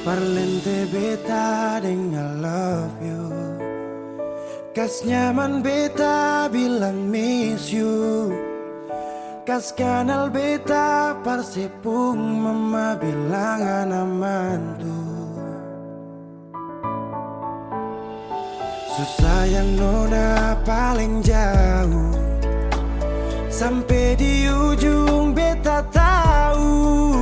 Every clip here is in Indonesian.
Parlente beta dengan love you. Kas nyaman beta bilang miss you. Kas kanal beta parsepung mama bilang aman tuh. Susah yang nona paling jauh. Sampai di ujung beta tahu.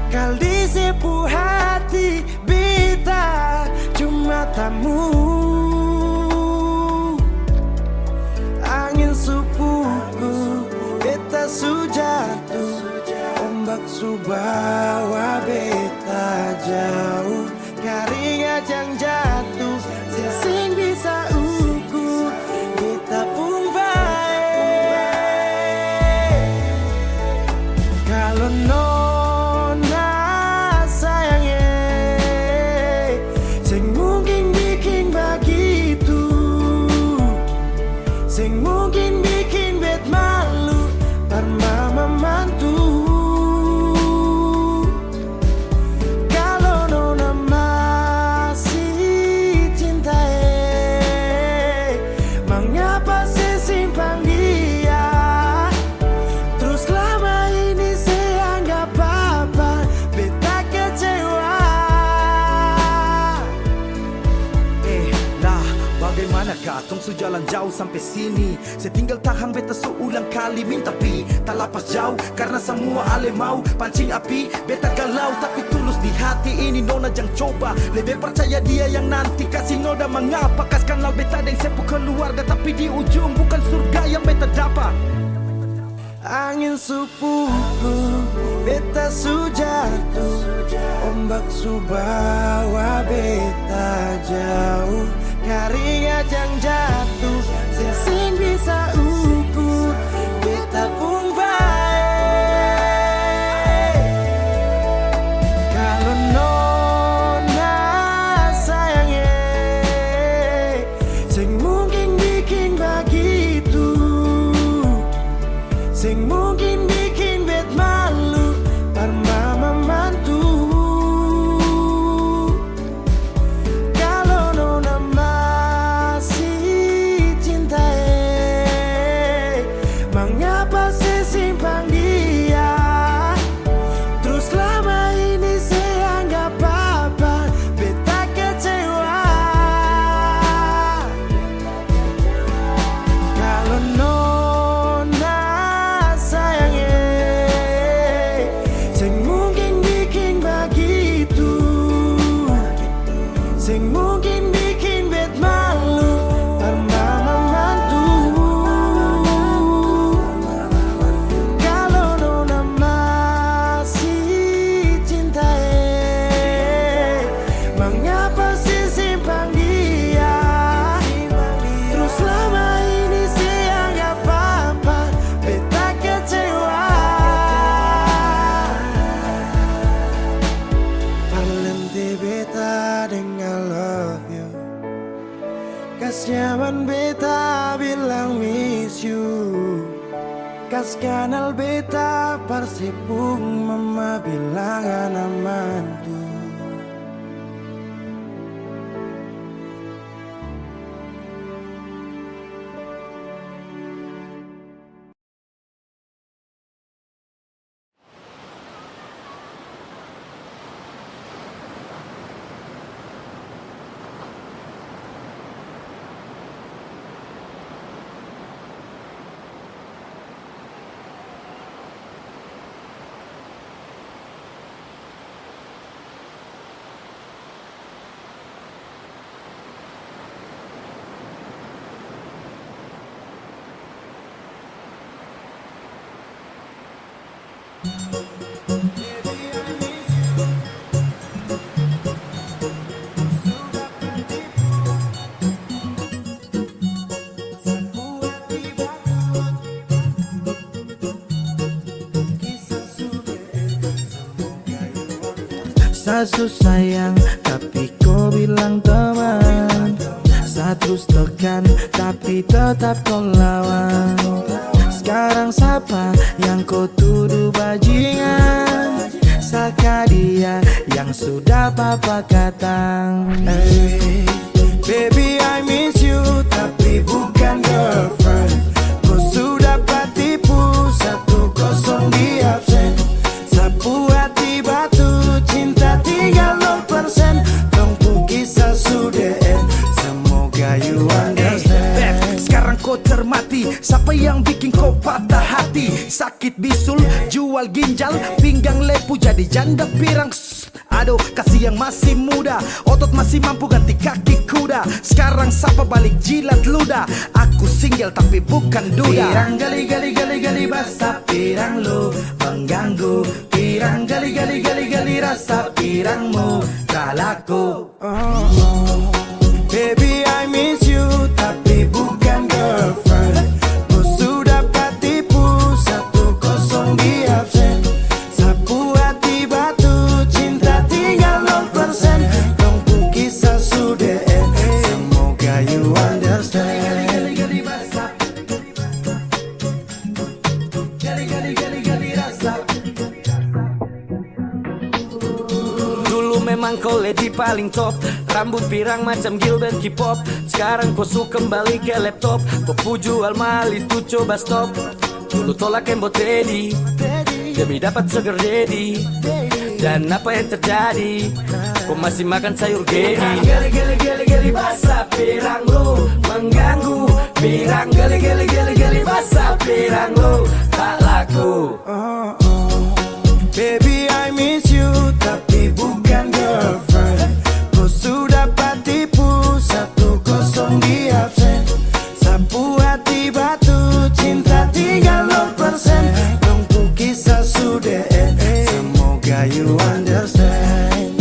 Kali sepuh hati beta cuma tamu. Angin supuku beta sujatuh. Ombak subawa beta jauh. Karingat yang jatuh sing bisa ukur beta pun baik. Kalau nona sayangnya sing mungkin bikin begitu, sing mungkin bikin bet malu par mama mantu. Kalau nona masih cinta, mengapa saya simpan dia? Terus lama ini saya anggap apa, beta kecewa. Lah, bagaimanakah tong sejalan jauh sampai sini? Saya tinggal tahan beta seulang kali minta pi. Tak lapas jauh karena semua ale mau pancing api. Beta galau tapi tulus di hati ini nona jang coba. Lebih percaya dia yang nanti kasih noda. Mengapa kas kenal beta dan sepuh keluarga, tapi di ujung bukan surga yang beta dapat. Angin supuku beta sujatuh. Ombak subawa beta jauh. Karingat yang jatuh sing bisa ukur beta pun baik. Kalau nona sayangnya sing mungkin bikin begitu, sing mungkin bikin bet malu par mama mantu. Kalau nona masih cinta, mengapa saya simpan dia? Terus lama ini saya anggap apa, beta kecewa. Kalau nona sayangnya sing mungkin bikin begitu, sing mungkin bikin bet malu par mama mantu. Kalau nona masih cinta, mengapa sih simpan dia? Terus lama ini saya anggap apa, beta kecewa. Parlente beta dengan love you. Kas nyaman beta bilang miss you. Kas kanal beta parsepung mama bilang aman tuh. Sasu sayang tapi kau bilang teman. Saya terus tekan tapi tetap kau lawan. Sekarang siapa yang kau tuduh bajingan? bisakah dia yang sudah papa katang? Hey, baby I miss you tapi bukan girlfriend. Kau sudah patipu 1-0 di absen. Sapu hati batu cinta tinggal 0%. Tunggu kisah sudah end. Semoga you understand. Sekarang kau cermati siapa yang bikin kau patah hati. Sakit bisul, jual ginjal, pinggang lepu jadi janda pirang. Aduh, kasih yang masih muda, otot masih mampu ganti kaki kuda. Sekarang siapa balik jilat ludah. Aku single tapi bukan duda. Pirang gali basah pirang lu mengganggu. Pirang gali rasa pirangmu tak laku. Baby I miss you tapi bukan girlfriend. Kau sudah patipu 1-0 di absen. Sapu hati batu cinta tinggal 0%. Tunggu kisah sudah end. Semoga you understand. Gali basah. Gali rasa. Dulu memang kau lady paling top, rambut pirang macam Gilbert K-pop. Sekarang kau suka kembali ke laptop. Kau jual mahal itu coba stop. Dulu tolak embot Teddy demi dapat sugar daddy. Dan apa yang terjadi? Kau masih makan sayur gedi. Gali basah pirang lu mengganggu. Pirang gali basah pirang lu tak laku. Baby I miss you tapi bukan girlfriend. Kau sudah patipu 1-0 di absen. Sapu hati batu cinta tinggal 0%. Tunggu kisah sudah end. Semoga you understand.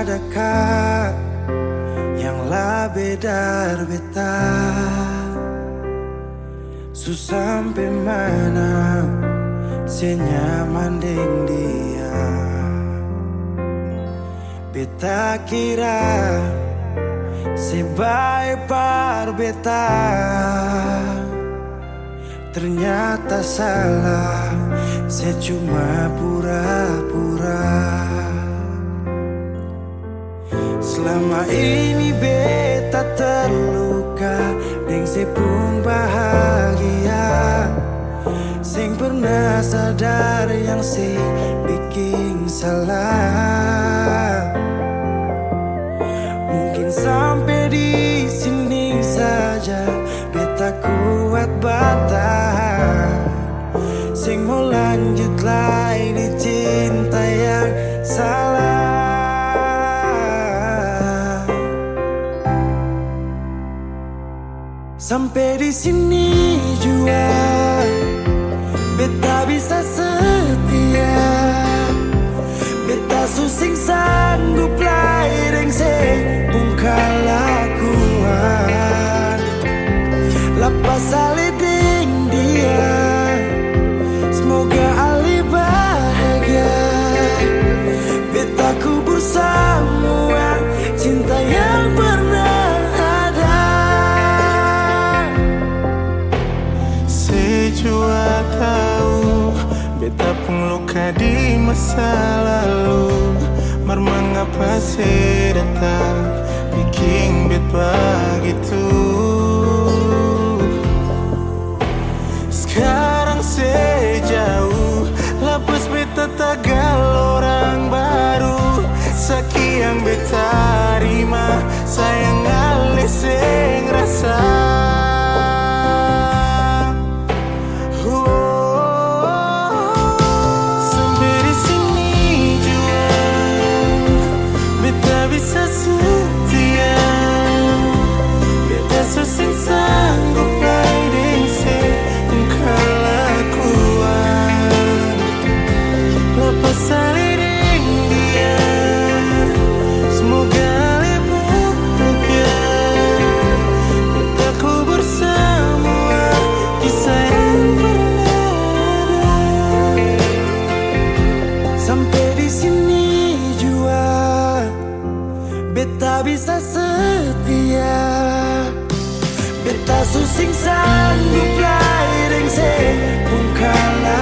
Adakah yang lebih dari beta? Sampai mana senyaman deng dia? Beta kira sebaik par beta, ternyata salah. Saya cuma pura-pura. Selama ini beta terluka deng sepung bahagia. Sing pernah sadar yang si bikin salah. Mungkin sampai di sini saja beta kuat bertahan. Sing mau lanjut lagi di cinta yang salah. Sampai di sini jua beta bisa setia. Beta susing sanggup lain sepung kalakuan. Lepas alih deng dia, semoga alih bahagia. Beta kubur semua cinta yang pernah ada. Sejua tahu beta pun luka di masa lalu. Mar mengapa saya datang bikin beta begitu. Sekarang sejauh, lepas beta susing sanggup lain se pungkalaguan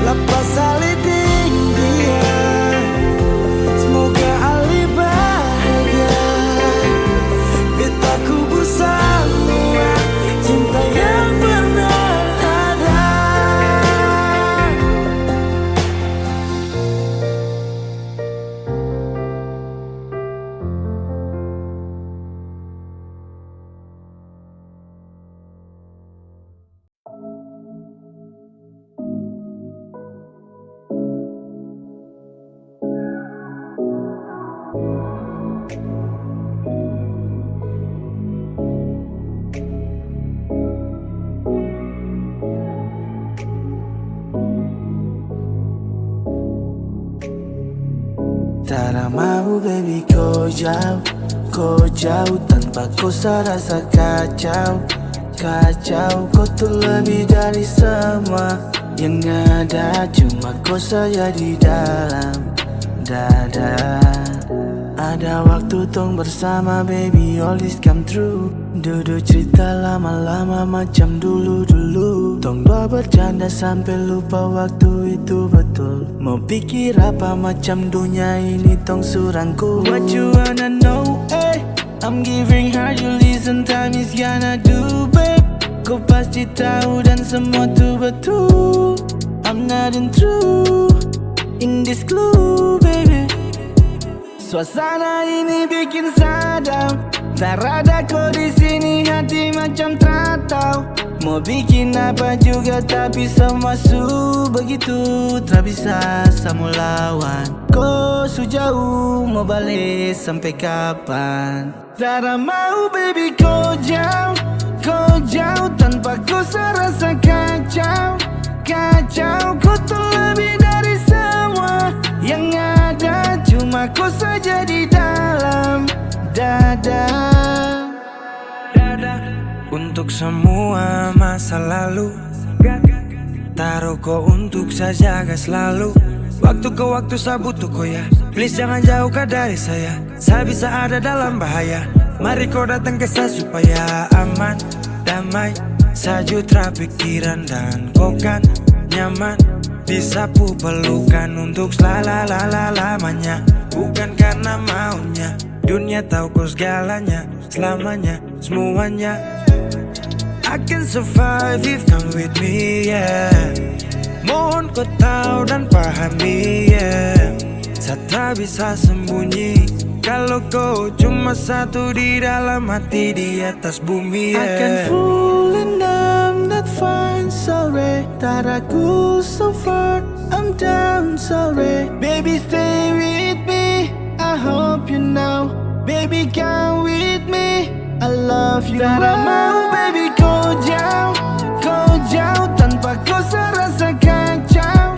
lepas saliding dia. Semoga Ali bahagia, beta kubur semua cinta yang pernah ada. Tak mau baby kau jauh tanpa kau serasa kacau. Kau tuh lebih dari semua yang ada, cuma kau saja di dalam dada. Ada waktu tong bersama baby, always come true. Duduk cerita lama-lama macam dulu-dulu. Tong dua bercanda sampai lupa waktu itu betul. Mau pikir apa macam dunia ini tong surangku. What you wanna know, eh? I'm giving her, you listen, time is gonna do, babe. Kau pasti tahu dan semua tuh betul. I'm not in true in this clue, baby. Suasana ini bikin sadar, tak ada kau di sini hati macam teratau. Mau bikin apa juga tapi semua begitu, tak bisa sama lawan. Kau sejauh mau balik sampai kapan? Tak mau baby kau jauh tanpa kau serasa kacau. Kau tuh lebih dari semua yang ada, cuma kau saja di dalam dada. Untuk semua masa lalu, taruh kau untuk saya jaga selalu. Waktu ke waktu saya butuh kau ya, please jangan jauh kau dari saya. Saya bisa ada dalam bahaya, mari kau datang ke saya supaya aman, damai, sejuta pikiran dan kau kan nyaman. Disapu pelukan untuk selala-lamanya, bukan karena maunya. Dunia tahu kau segalanya, selamanya, semuanya. I can survive if come with me, yeah. Mohon kau tahu dan pahami, yeah. Saya tak bisa sembunyi kalau kau cuma satu di dalam hati di atas bumi, yeah. I can fall and I'm not fine, sorry. That I go so far, I'm down, sorry. Baby stay with me, I hope you know. Baby come with me, I love you. Tak mau baby kau jauh tanpa kau serasa kacau.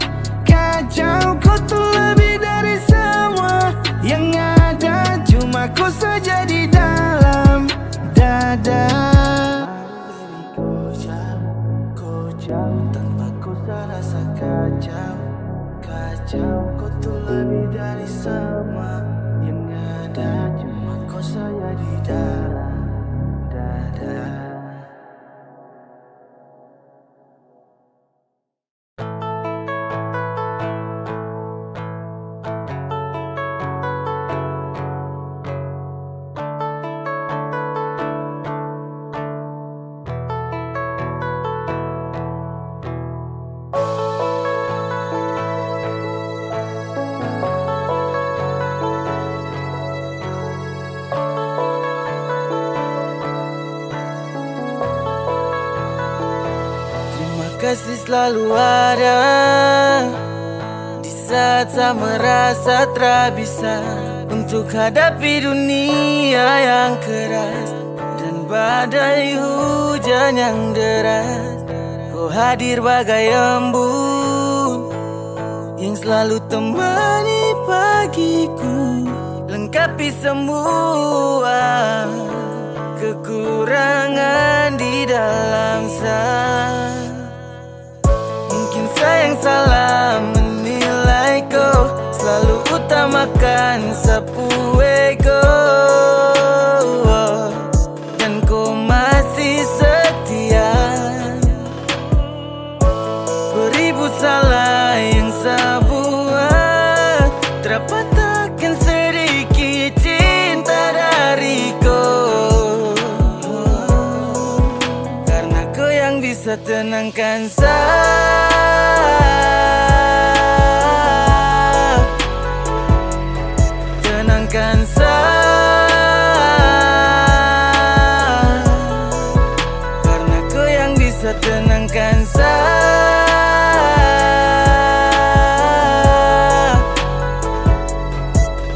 Kau tuh lebih dari semua yang ada, cuma kau saja di dalam dada. Kau jauh tanpa kau serasa kacau. Kau tuh lebih dari semua yang ada, cuma kau saja di dalam dada. Kasih selalu ada di saat saya merasa tak bisa untuk hadapi dunia yang keras dan badai hujan yang deras. Kau hadir bagai embun yang selalu temani pagiku, lengkapi semua kekurangan di dalam saya. Saya yang salah menilai kau, selalu utamakan sapu ego. tenangkan saya. Tenangkan saya, karena kau yang bisa tenangkan saya.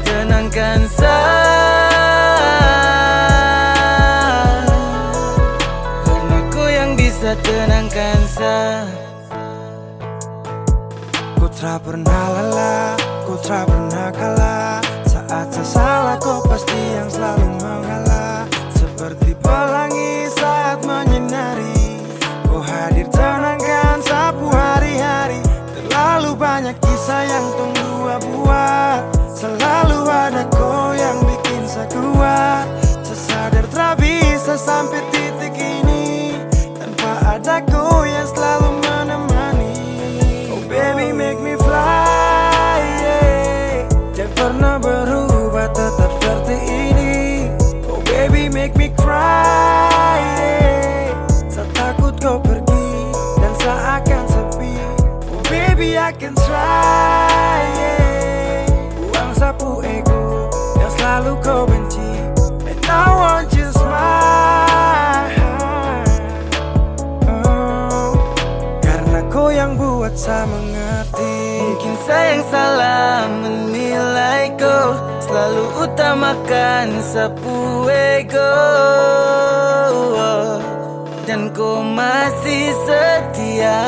Tenangkan saya, karena kau yang bisa tenangkan saya. Ku tak pernah lelah, ku tak pernah kalah. Saat saya salah kau pasti yang selalu mengalah. Seperti pelangi saat menyinari, kau hadir tenangkan sapu hari-hari. Terlalu banyak kisah yang tunggu buat. Selalu ada kau yang bikin saya kuat. Saya sadar tak bisa sampai titik ini tanpa ada kau yang selalu menemani. Oh baby make me fly, yeah. Jangan pernah berubah tetap seperti ini. Oh baby make me cry, yeah. Saya takut kau pergi dan saya akan sepi. Oh baby I can try, yeah. Buang sapu ego yang selalu kau benci, and I want you smile. Karena kau yang buat saya mengerti. Mungkin saya yang salah menilai kau selalu utamakan sapu ego, dan kau masih setia.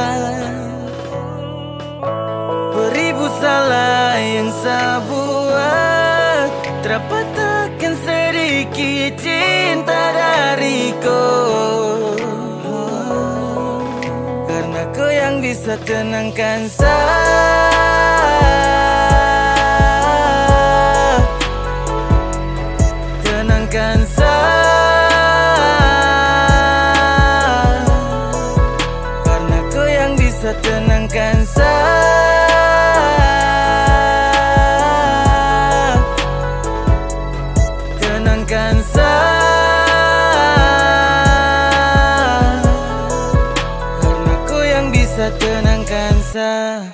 Beribu salah yang saya buat, terpatahkan sedikit cinta dariku. Karena kau yang bisa tenangkan saya. Tenangkan saya, karena kau yang bisa tenangkan saya. Tenangkan saya, karena kau yang bisa tenangkan saya.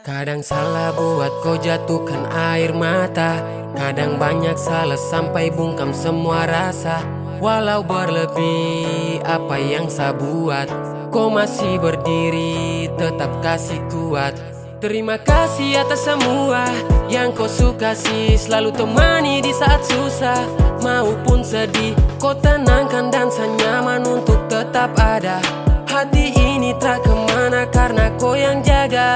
Kadang salah buat kau jatuhkan air mata. Kadang banyak salah sampai bungkam semua rasa. Walau berlebih apa yang saya buat, kau masih berdiri tetap kasih kuat. Terima kasih atas semua yang kau suka sih. Selalu temani di saat susah maupun sedih. Kau tenangkan dan saya nyaman untuk tetap ada. Hati ini tak kemana karena kau yang jaga.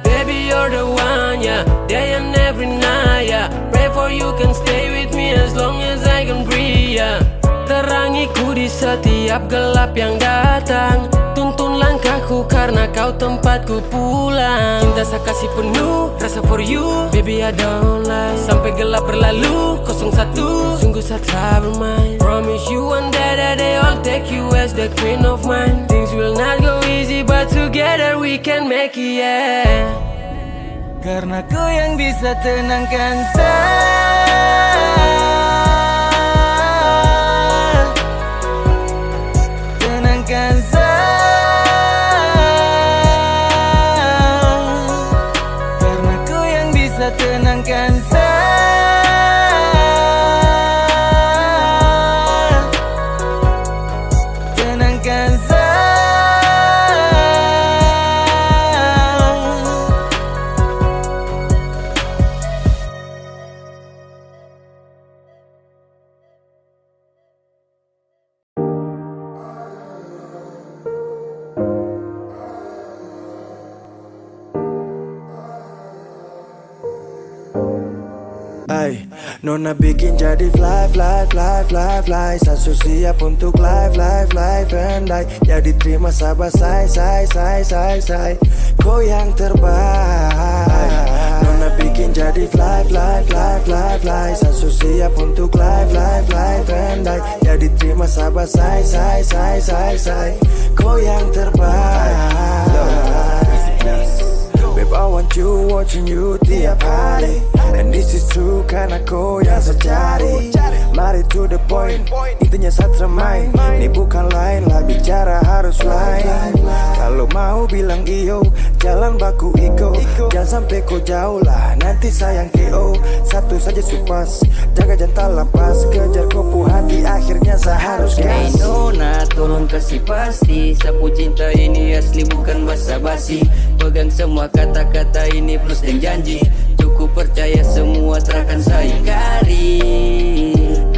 Baby you're the one, yeah, day and every night, yeah. Pray for you can stay with me as long as I can breathe, yeah. Terangiku di setiap gelap yang datang. Tuntun langkahku karena kau tempatku pulang. Cinta saya kasih penuh, rasa for you, baby I don't lie. Sampai gelap berlalu, 01. Sungguh saya tak bermain. Promise you one day that they all take you as the queen of mine. Things will not go easy but together we can make it, yeah. Karena kau yang bisa tenangkan saya. Tenangkan saya, karena kau yang bisa tenangkan saya. Tenangkan saya. Ay, Nona bikin jadi fly, fly, fly, fly, fly. Saya siap untuk live, live, live and die. Jadi terima sabar, say. Kau yang terbaik. Nona bikin jadi fly, fly, fly, fly, fly. Saya siap untuk live, live, live and die. Jadi terima sabar, say. Kau yang terbaik. Babe, I want watching you tiap hari. And this is true karena kau yang saya cari. Mari to the point, intinya satra main. Ini bukan lain lah, bicara harus lain. Kalau mau bilang iyo, jalan baku iko. Jangan sampai kau jauh lah, nanti sayang KO. Satu saja supas, jaga jangan lepas. Kejar kopu hati, akhirnya saya harus Hey gas. Nona, tolong kasih pasti sapu cinta ini asli bukan basa-basi. Pegang semua kata-kata ini plus dan janji. Cukup percaya semua terakan saya ingkari.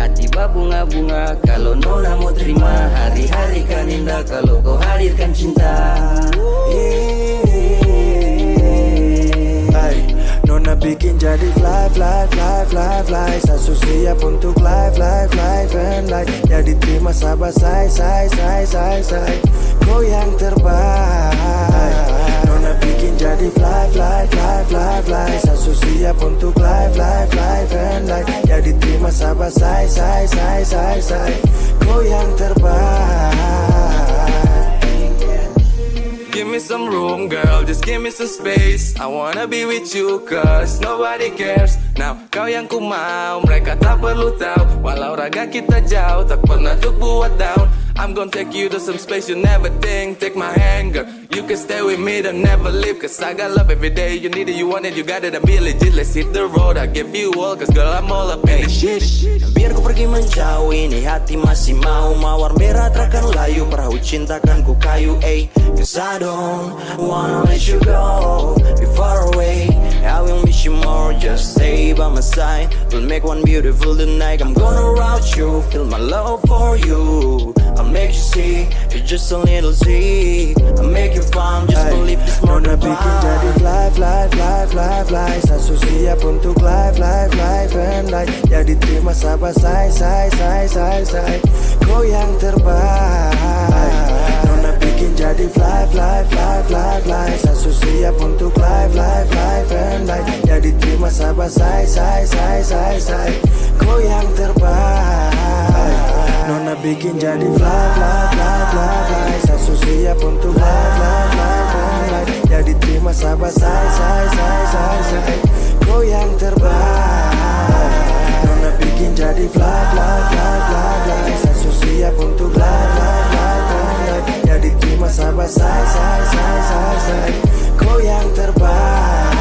Hati berbunga-bunga kalau Nona mau terima. Hari-hari kan indah kalau kau hadirkan cinta. Ay, Nona bikin jadi fly. Sasu siap untuk live and light. Jadi terima sabar say. Kau yang terbaik. Nona bikin jadi fly. Sasu siap untuk live and light. Jadi terima sabar say. Kau yang terbaik. Give me some room, girl, just give me some space. I wanna be with you, cause nobody cares. Now, kau yang ku mau, mereka tak perlu tahu. Walau raga kita jauh, tak pernah untuk buat down. I'm gonna take you to some space you never think. Take my hand, girl, you can stay with me, don't never leave. Cause I got love every day, you need it, you want it, you got it, I'm be legit. Let's hit the road, I give you all, cause girl, I'm all up in the shit. Biar ku pergi menjauh, ini hati masih mau. Mawar merah terakan layu, perahu cinta kan ku kayu. Cause I don't wanna let you go, be far away. I will miss you more, just stay by my side. We'll make one beautiful tonight. I'm gonna route you, feel my love for you. I'll make you see, you're just a little seed. I'll make you fun, just believe this more Nona than bikin jadi fly. Sasu siap untuk live and light. Jadi terima sabar say. Kau yang terbaik. Nona bikin jadi fly. Sasu siap untuk live and light. Jadi terima sabar say. Kau yang terbaik. Nona bikin jadi fly. Sasu siap untuk live and light. Jadi terima sabar say. Kau yang terbaik. Nona bikin jadi fly. Sasu siap untuk live and light. Jadi terima sabar say. Kau yang terbaik.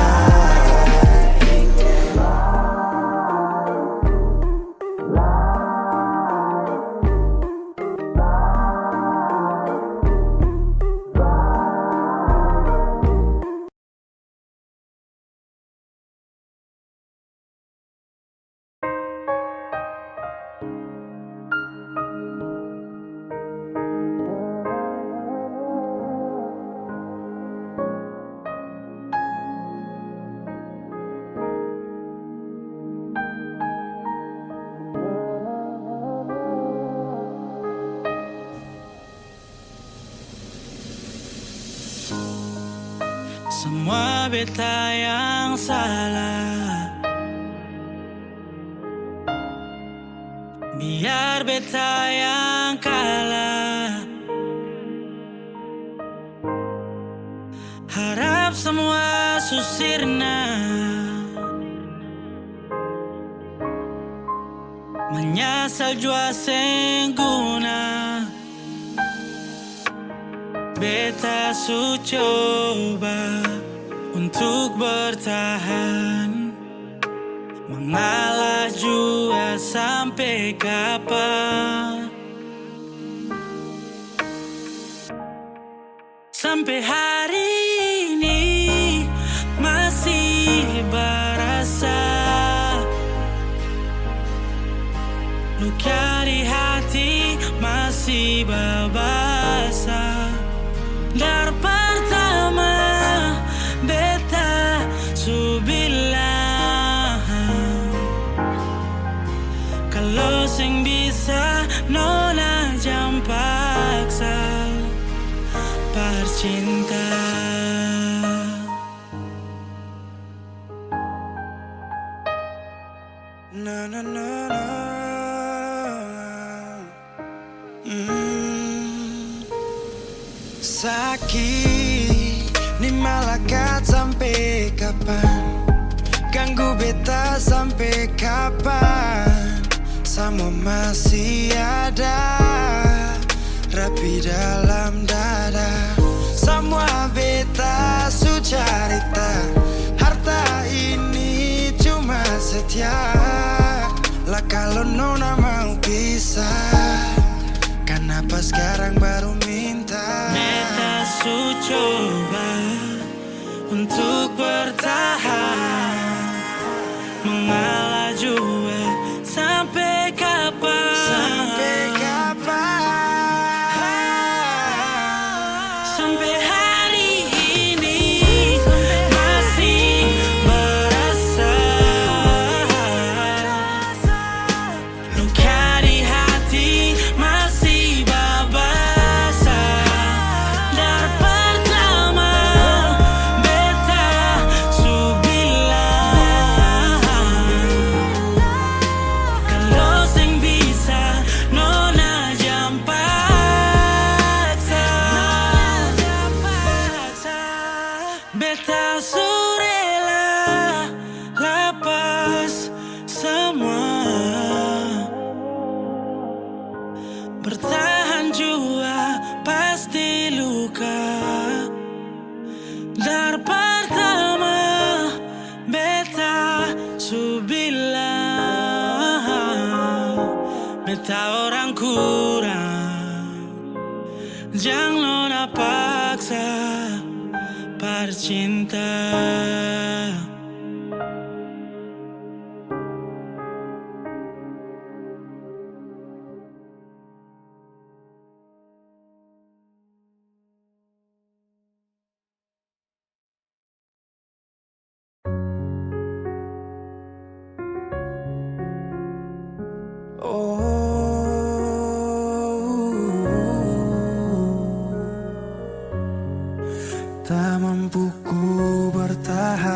Semua beta yang salah, biar beta yang kalah. Harap semua susirna, menyesal jua seng guna. Beta su coba untuk bertahan, mengalah jua sampai kapan. Sampai hari ini masih berasa luka di hati, masih berbahasa. Dari pertama beta su bilang, kalau sing bisa nona jam paksa percinta. Sakit Ni malakat sampai kapan? Ganggu beta sampai kapan? Semua masih ada, rapi dalam dada. Semua beta su carita, harta ini cuma setia. Lah kalau nona mau pisah, kenapa sekarang baru minta? Beta su coba untuk bertahan, mengalah jua sampai kapan? Sampai kapan? Sampai hari ini masih merasa luka di hati masih babasa. Dari pertama beta su bilang, kalau sing bisa nona jam paksa. Beta su rela lepas semua, bertahan jua pasti luka. Dari pertama beta su bilang, beta orang kurang, jangan nona paksa bercinta. Tak mampu ku bertahan,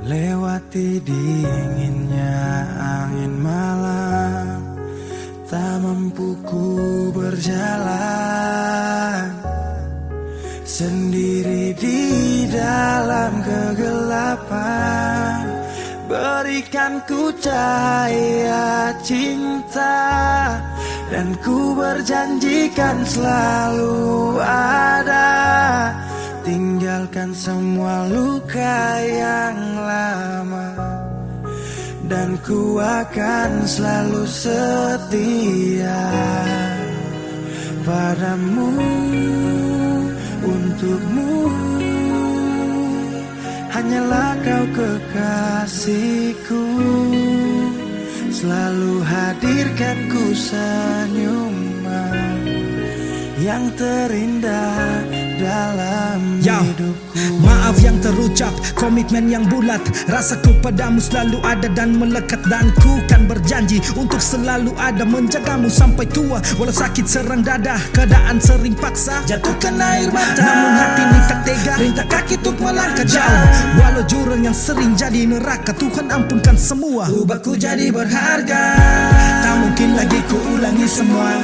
lewati dinginnya angin malam. Tak mampu ku berjalan sendiri di dalam kegelapan. Berikan ku cahaya cinta, dan ku berjanjikan selalu ada. Tinggalkan semua luka yang lama, dan ku akan selalu setia padamu, untukmu. Hanyalah kau kekasihku, selalu hadirkan ku senyuman yang terindah dalam hidupku. Maaf yang terucap, komitmen yang bulat, rasaku padamu selalu ada dan melekat. Dan ku kan berjanji untuk selalu ada menjagamu sampai tua. Walau sakit serang dada, keadaan sering paksa jatuhkan air mata, namun hati ini tak tega, perintah kaki untuk melangkah jauh. Walau jurang yang sering jadi neraka, Tuhan ampunkan semua, ubahku jadi berharga. Tak mungkin lagi ku ulangi semua,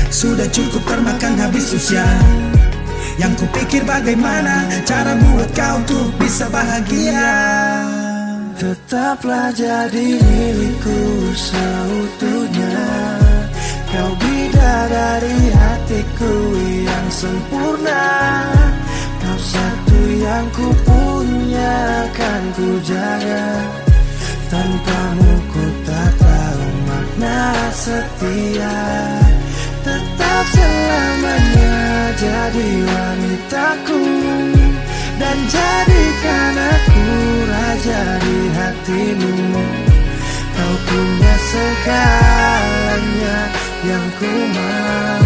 sudah cukup termakan habis usia. Yang kupikir bagaimana cara buat kau tuh bisa bahagia. Tetaplah jadi milikku seutuhnya, kau bidadari hatiku yang sempurna. Kau satu yang ku punya, kan ku jaga. Tanpamu ku tak tahu makna setia. Tetap selamanya jadi wanitaku, dan jadikan aku raja di hatimu. Kau punya segalanya yang ku mau,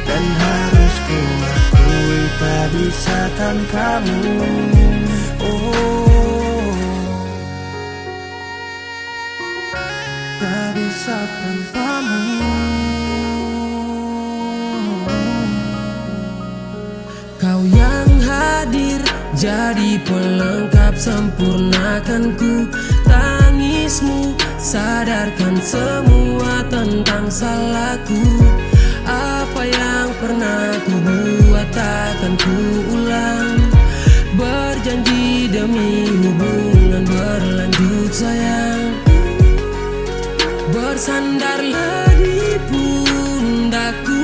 dan harus ku akui tak bisa tanpamu. Oh, tak bisa tanpamu. Kau yang hadir jadi pelengkap, sempurnakan ku tangismu, sadarkan semua tentang salahku. Apa yang pernah ku buat takkan ku ulang. Berjanji demi hubungan berlanjut sayang. Bersandarlah di pundakku,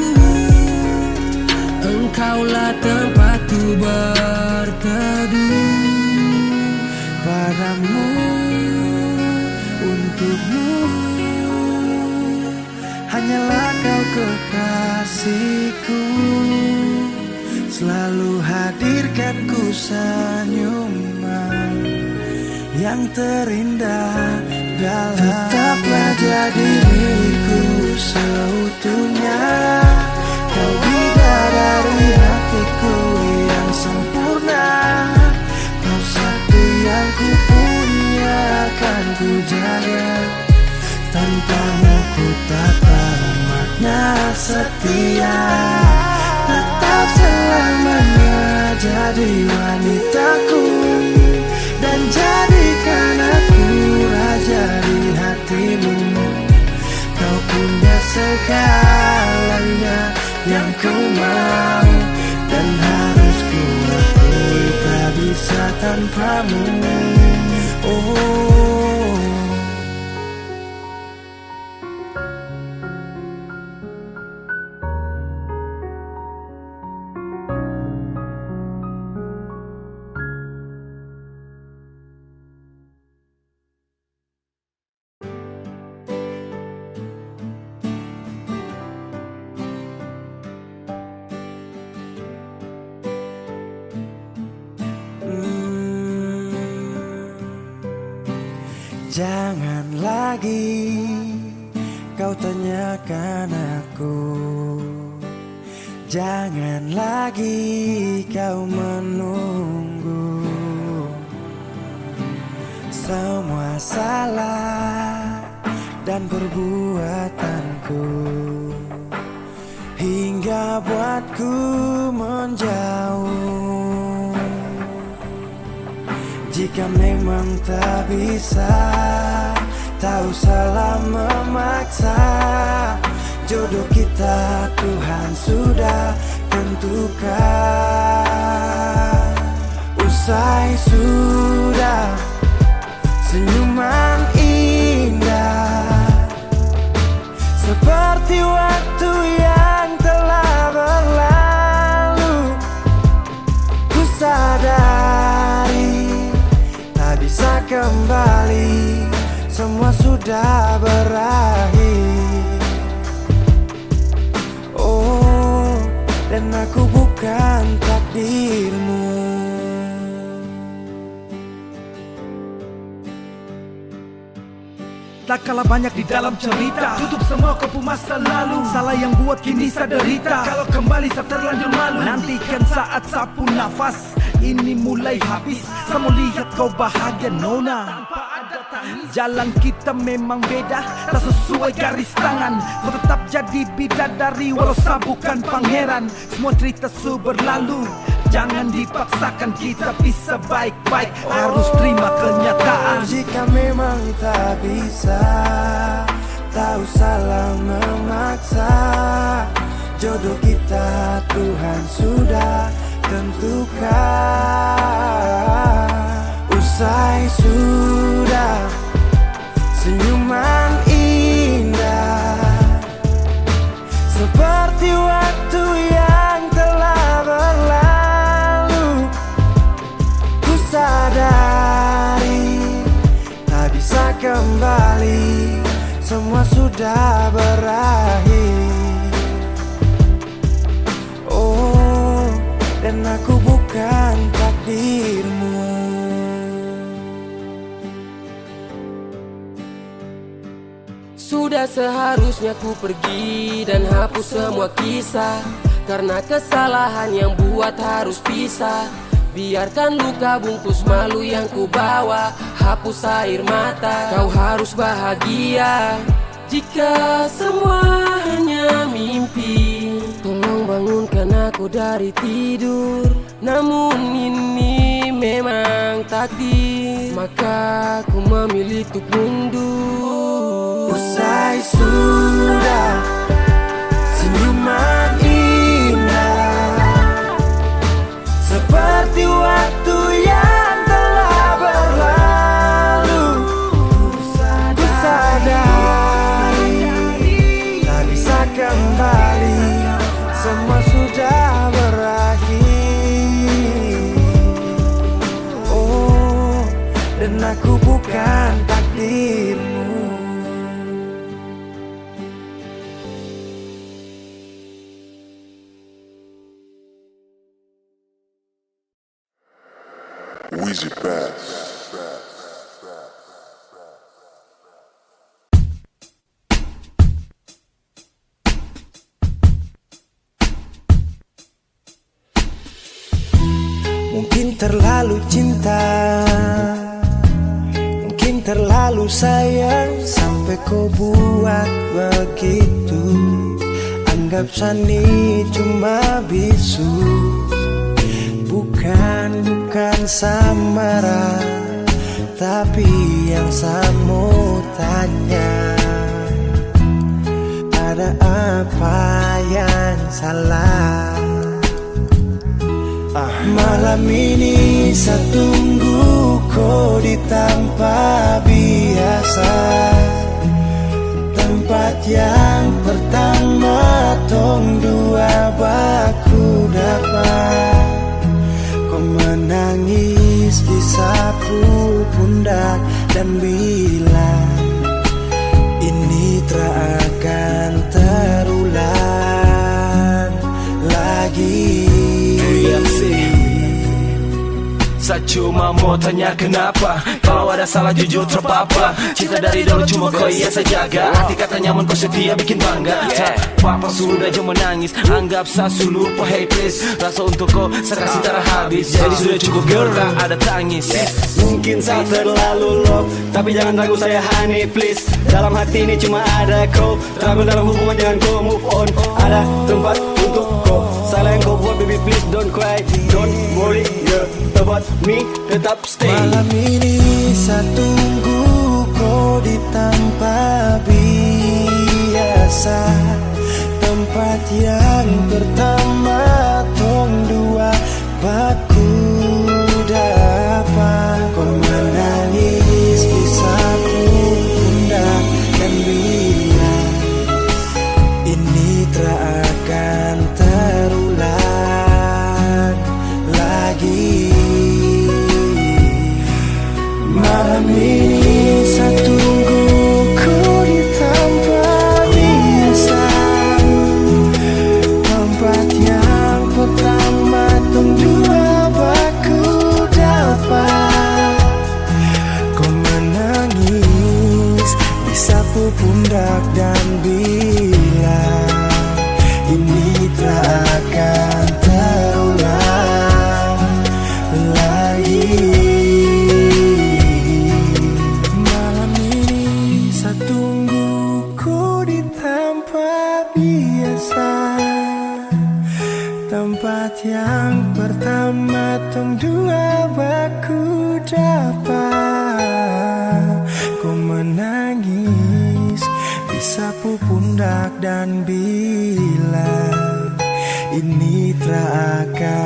engkaulah tempatku berteduh. Padamu, untukmu, hanyalah kau kekasihku. Selalu hadirkan ku senyuman yang terindah dalam. Tetaplah jadi milikku seutuhnya. Kau bidadari hatiku yang sempurna. Kau satu yang ku punya, akan ku jaga. Tanpamu ku tak tahu makna setia. Tetap selamanya jadi wanitaku, dan jadikan aku raja di hatimu. Kau punya segalanya yang ku mau, dan harus ku akui tak bisa tanpamu. Oh, jangan lagi kau tanyakan aku. Jangan lagi kau menunggu. Semua salah dan perbuatanku hingga buatku menjauh. Jika memang tak bisa, tak usahlah memaksa. Jodoh kita Tuhan sudah tentukan. Usai sudah senyuman indah, seperti waktu yang telah berlalu. Ku sadari tak bisa kembali, semua sudah berakhir. Oh, dan aku bukan takdirmu. Tak kalah banyak di dalam cerita, tutup semua kopu masa lalu. Salah yang buat kini saya derita, kalau kembali saya terlanjur malu. Nantikan saat sapu nafas ini mulai habis, saya mau lihat kau bahagia nona. Jalan kita memang beda, tak sesuai garis tangan. Kau tetap jadi bidadari walau saya bukan pangeran. Semua cerita su berlalu, jangan dipaksakan, kita bisa baik-baik. Harus terima kenyataan. Jika memang tak bisa, tak usahlah memaksa. Jodoh kita Tuhan sudah tentukan. Usai sudah senyuman indah, seperti waktu yang telah berlalu. Ku sadari tak bisa kembali, semua sudah berakhir. Oh, dan aku bukan takdirmu. Sudah seharusnya ku pergi dan hapus semua kisah, karena kesalahan yang buat harus pisah. Biarkan luka bungkus malu yang ku bawa, hapus air mata. Kau harus bahagia. Jika semua hanya mimpi, tolong bangunkan aku dari tidur. Namun ini memang takdir, maka ku memilih untuk mundur. Usai sudah senyuman indah, Wheezy Bass. Mungkin terlalu cinta, mungkin terlalu sayang, sampai kau buat begitu. Anggap Sani cuma bisu, bukan samara. Tapi yang saya mau tanya, ada apa yang salah? Malam ini saya tunggu kau di tempat biasa, tempat yang pertama tong dua baku dapat. Kau menangis di sapu pundak dan bilang ini tak akan terulang lagi. Saya cuma mau tanya kenapa, kalau ada salah jujur terpapa. Cinta dari dulu cuma kau yang saya jaga, hati kata nyaman kau setia bikin bangga. Papa sudah aja menangis, anggap saya lupa. Hey please, rasa untuk kau saya kasih tak habis. Jadi sudah cukup girl, tak ada tangis. Mungkin saya terlalu love, tapi jangan ragu saya honey please. Dalam hati ini cuma ada kau, terangkan dalam hubungan jangan kau move on. Ada tempat untuk kau, salah yang kau buat baby please don't cry, don't worry girl about me, tetap stay. Malam ini saya tunggu kau di tempat biasa, tempat yang pertama tong dua baku dapat. Kau menangis di saku pundak dan bilang ini tak akan terulang lagi. Malam ini saya tunggu kau di tempat biasa, tempat yang pertama tong dua baku dapat. Kau menangis di sapu pundak dan bilang ini tak akan terulang lagi. Malam ini saya tunggu kau di tempat biasa, tempat yang pertama tong dua baku dapat. Kau menangis di sapu pundak dan bilang ini tak akan